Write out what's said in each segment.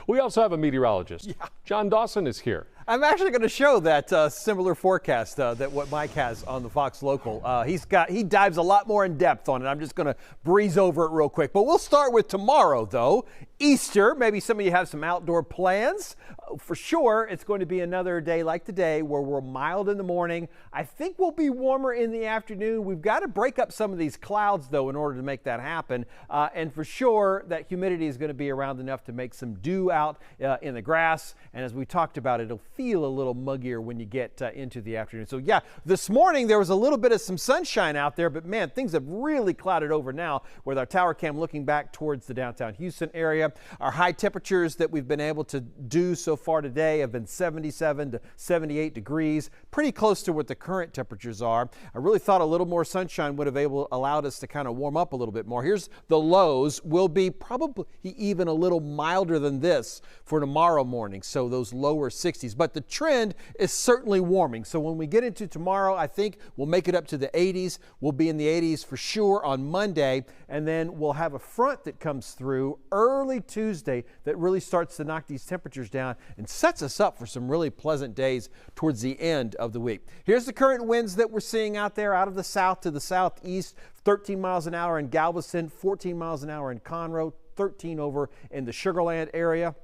We also have a meteorologist. Yeah. John Dawson is here. I'm actually going to show that similar forecast that what Mike has on the Fox Local. He dives a lot more in depth on it. I'm just going to breeze over it real quick. But we'll start with tomorrow, though. Easter. Maybe some of you have some outdoor plans. For sure, it's going to be another day like today where we're mild in the morning. I think we'll be warmer in the afternoon. We've got to break up some of these clouds, though, in order to make that happen. And for sure, that humidity is going to be around enough to make some dew out in the grass. And as we talked about, it'll feel a little muggier when you get into the afternoon. So yeah, this morning there was a little bit of some sunshine out there, but man, things have really clouded over now with our tower cam looking back towards the downtown Houston area. Our high temperatures that we've been able to do so far today have been 77 to 78 degrees, pretty close to what the current temperatures are. I really thought a little more sunshine would have allowed us to kind of warm up a little bit more. Here's the lows. Will be probably even a little milder than this for tomorrow morning, so those lower 60s. But the trend is certainly warming. So when we get into tomorrow, I think we'll make it up to the 80s. We'll be in the 80s for sure on Monday, and then we'll have a front that comes through early Tuesday that really starts to knock these temperatures down and sets us up for some really pleasant days towards the end of the week. Here's the current winds that we're seeing out there out of the south to the southeast. 13 miles an hour in Galveston, 14 miles an hour in Conroe, 13 over in the Sugar Land area.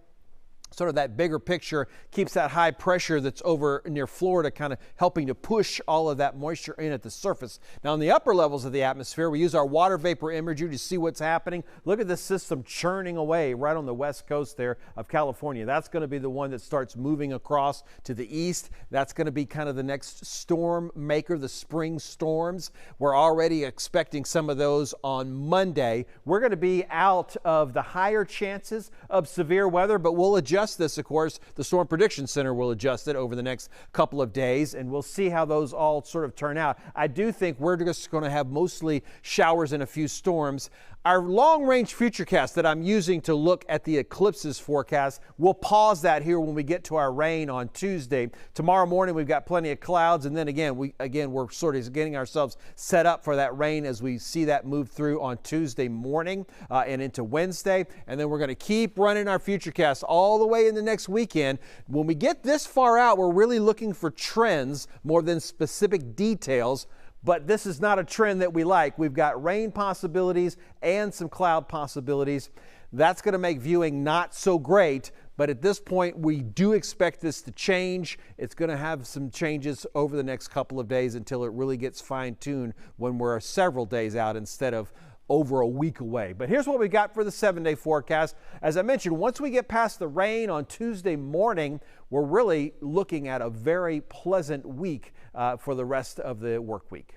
Sort of that bigger picture keeps that high pressure that's over near Florida kind of helping to push all of that moisture in at the surface. Now, in the upper levels of the atmosphere, we use our water vapor imagery to see what's happening. Look at this system churning away right on the west coast there of California. That's going to be the one that starts moving across to the east. That's going to be kind of the next storm maker, the spring storms. We're already expecting some of those on Monday. We're going to be out of the higher chances of severe weather, but we'll adjust this, of course. The Storm Prediction Center will adjust it over the next couple of days, and we'll see how those all sort of turn out. I do think we're just going to have mostly showers and a few storms. Our long-range futurecast that I'm using to look at the eclipses forecast, we'll pause that here when we get to our rain on Tuesday. Tomorrow morning we've got plenty of clouds, and then we're sort of getting ourselves set up for that rain as we see that move through on Tuesday morning and into Wednesday. And then we're going to keep running our futurecast all the way in the next weekend. When we get this far out, we're really looking for trends more than specific details. But this is not a trend that we like. We've got rain possibilities and some cloud possibilities. That's going to make viewing not so great. But at this point, we do expect this to change. It's going to have some changes over the next couple of days until it really gets fine-tuned when we're several days out instead of over a week away. But here's what we got for the 7-day forecast. As I mentioned, once we get past the rain on Tuesday morning, we're really looking at a very pleasant week for the rest of the work week.